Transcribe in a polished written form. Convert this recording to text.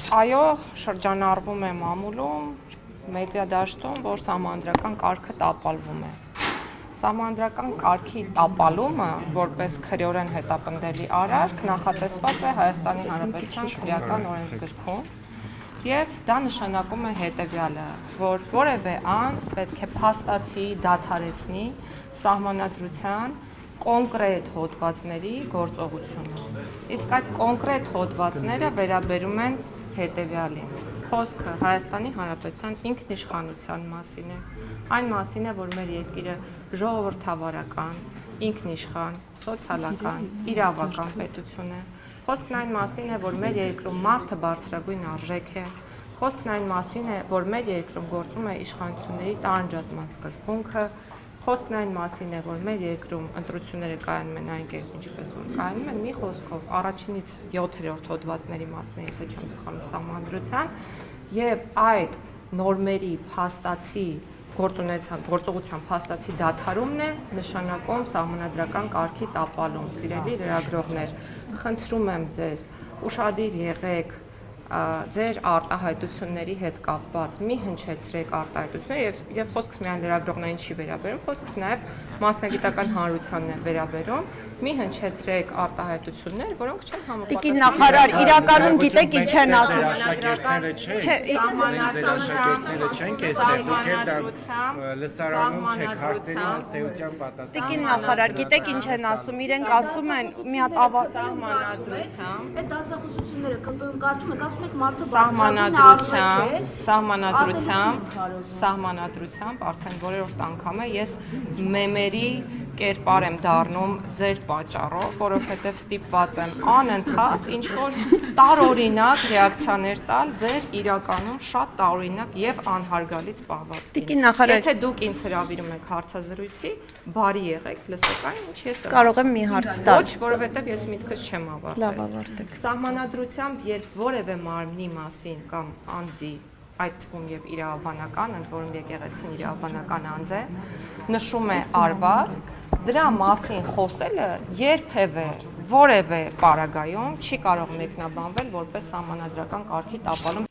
Այո, շրջանառվում է մամուլում, մեդիա դաշտում, որ սահմանադրական կարգը տապալվում է։ Սահմանադրական կարգի տապալումը, որպես քրեորեն հետապնդելի արարք, նախատեսված է Հայաստանի Հանրապետության քրեական օրենսգրքում, եւ դա նշանակում է հետեւյալը, որ որևէ անձ պետք է փաստացի դադարեցնի սահմանադրության կոնկրետ հոդվածների գործողությունը։ Իսկ այդ կոնկրետ հոդվածները վերաբերում են հետևյալին. խոսքը Հայաստանի Հանրապետության ինքնիշխանության մասին է, այն մասին է, որ մեր երկիրը ժողովրդավարական, ինքնիշխան, սոցիալական, իրավական պետություն է, խոսքն այն մասին է, որ մեր երկրում մարդը բարձրագույն արժեք է, խոսքն այն մասին է, որ մեր երկրում գործում է իշխանությունների տարանջատման սկզբունքը, խոսքն այն մասին է, որ մեր երկրում ընտրությունները կայանում են այն կերպ, ինչպես որ կայանում են, մի խոսքով առաջինից 7-րդ հոդվածների մասն է, եթե չեմ սխալվում, սահմանադրության, եւ այդ նորմերի փաստացի գործողության փաստացի դադարումն է նշանակում սահմանադրական կարգի տապալում։ Սիրելի լրագրողներ, խնդրում եմ ձեզ, ուշադիր եղեք ձեր արտահայտությունների հետ կապված մի հնչեցրեք արտահայտությունները եւ խոսքս միայն լրագրողներին չի վերաբերում, խոսքս նաեւ մասնագիտական հանրությանն է վերաբերում, մի հնչեցրեք արտահայտություններ, որոնք չեն համապատասխանում։ Տիկին նախարար, իրականում գիտեք ինչ են ասում։ Աշակերտները չենք էստեղ, դուք էլ լսարանում չեք հարցերի ըստ էության պատասխան։ Տիկին նախարար, գիտեք ինչ են ասում, իրենք ասում են մի հատ սահմանադրությամբ այդ դասախոսությունները կարդում եք, ասում եք մարդը սահմանադրությամբ արդեն որերորդ անգամ է ես մեմերի կերպար եմ դառնում ձեր պատճառով, որովհետև ստիպված եմ անընդհատ ինչ-որ տարօրինակ ռեակցիաներ տալ ձեր իրականում շատ տարօրինակ եւ անհարգալից պահվածքին։ Տիկին նախարար, Եթե դուք ինձ հրավիրում եք հարցազրույցի, բարի եղեք, լսեք այն, ինչ ես ասում։ կարող եմ մի հարց տալ։ Ոչ, որովհետև ես միտքս չեմ ավարտել։ Լավ, ավարտեք։ Սահմանադրությամբ, երբ որևէ մարմնի մասին կամ անձի, այդ թվում եւ իրավաբանական, ընդ որում եկեղեցին իրավաբանական անձ է, նշում է արված, դրա մասին խոսելը երբևէ որևէ պարագայում չի կարող մեկնաբանվել որպես սահմանադրական կարգի տապալում։